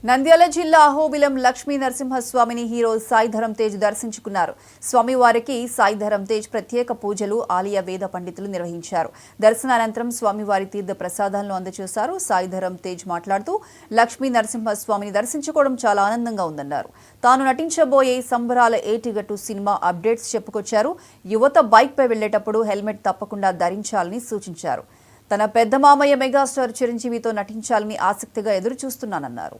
నంద్యాల జిల్లా అహోబిలం లక్ష్మీ నరసింహస్వామిని హీరో సాయి ధరమ్ తేజ్ దర్శించుకున్నారు. స్వామివారికి సాయి ధరమ్ తేజ్ ప్రత్యేక పూజలు ఆలయ వేద పండితులు నిర్వహించారు. దర్శనానంతరం స్వామివారి తీర్థ ప్రసాదాలను అందజేశారు. సాయి ధరమ్ తేజ్ మాట్లాడుతూ లక్ష్మీ నరసింహస్వామిని దర్శించుకోవడం చాలా ఆనందంగా ఉందన్నారు. తాను నటించబోయే సంబరాల ఏటిగట్టు సినిమా అప్డేట్స్ చెప్పుకొచ్చారు. యువత బైక్పై వెళ్లేటప్పుడు హెల్మెట్ తప్పకుండా ధరించాలని సూచించారు. తన పెద్ద మామయ్య మెగాస్టార్ చిరంజీవితో నటించాలని ఆసక్తిగా ఎదురు చూస్తున్నానన్నారు.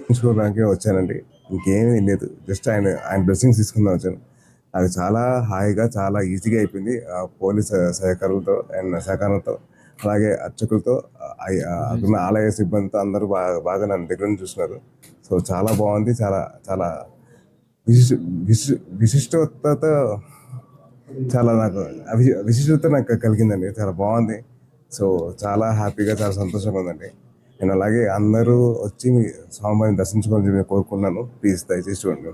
చూసుకోవడానికి వచ్చానండి. ఇంకేమీ లేదు, జస్ట్ ఆయన బ్లెస్సింగ్స్ తీసుకుందాం వచ్చాను. అది చాలా హాయిగా చాలా ఈజీగా అయిపోయింది. పోలీస్ సహకారంతో అలాగే అర్చకులతో అక్కడ ఆలయ సిబ్బందితో అందరూ బాగా నన్ను దగ్గర నుంచి చూస్తున్నారు. సో చాలా బాగుంది. చాలా చాలా విశిష్టత చాలా నాకు కలిగిందండి. చాలా బాగుంది. సో చాలా హ్యాపీగా చాలా సంతోషంగా ఉందండి. నేను అలాగే అందరూ వచ్చి మీ స్వామివారిని దర్శించుకోవాలని నేను కోరుకున్నాను. ప్లీజ్ దయచేసి చూడండి.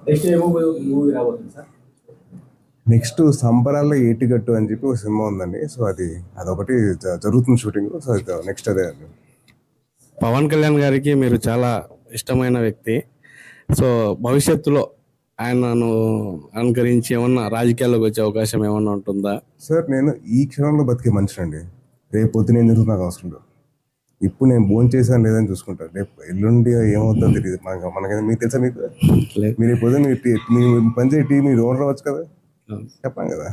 నెక్స్ట్ సంబరాల ఏటిగట్టు అని చెప్పి ఒక సినిమా ఉందండి. సో అదొకటి జరుగుతుంది షూటింగ్. సో నెక్స్ట్ అదే అండి. పవన్ కళ్యాణ్ గారికి మీరు చాలా ఇష్టమైన వ్యక్తి. సో భవిష్యత్తులో ఆయనను అనుకరించి ఏమన్నా రాజకీయాల్లోకి వచ్చే అవకాశం ఏమన్నా ఉంటుందా? సార్, నేను ఈ క్షణంలో బతికే మనిషినండి. రేపు పొద్దున ఏం జరుగుతుంది నాకు అవసరం లేదు. ఇప్పుడు నేను భోజనం చేశాను లేదని చూసుకుంటాను. రేపు ఎల్లుండి ఏమవుతుందో తెలియదు మనకైతే. మీకు తెలుసా? మీరు పొద్దున మీరు పనిచేయ టీ మీరు ఓనర్ అవ్వచ్చు కదా, చెప్పాను కదా.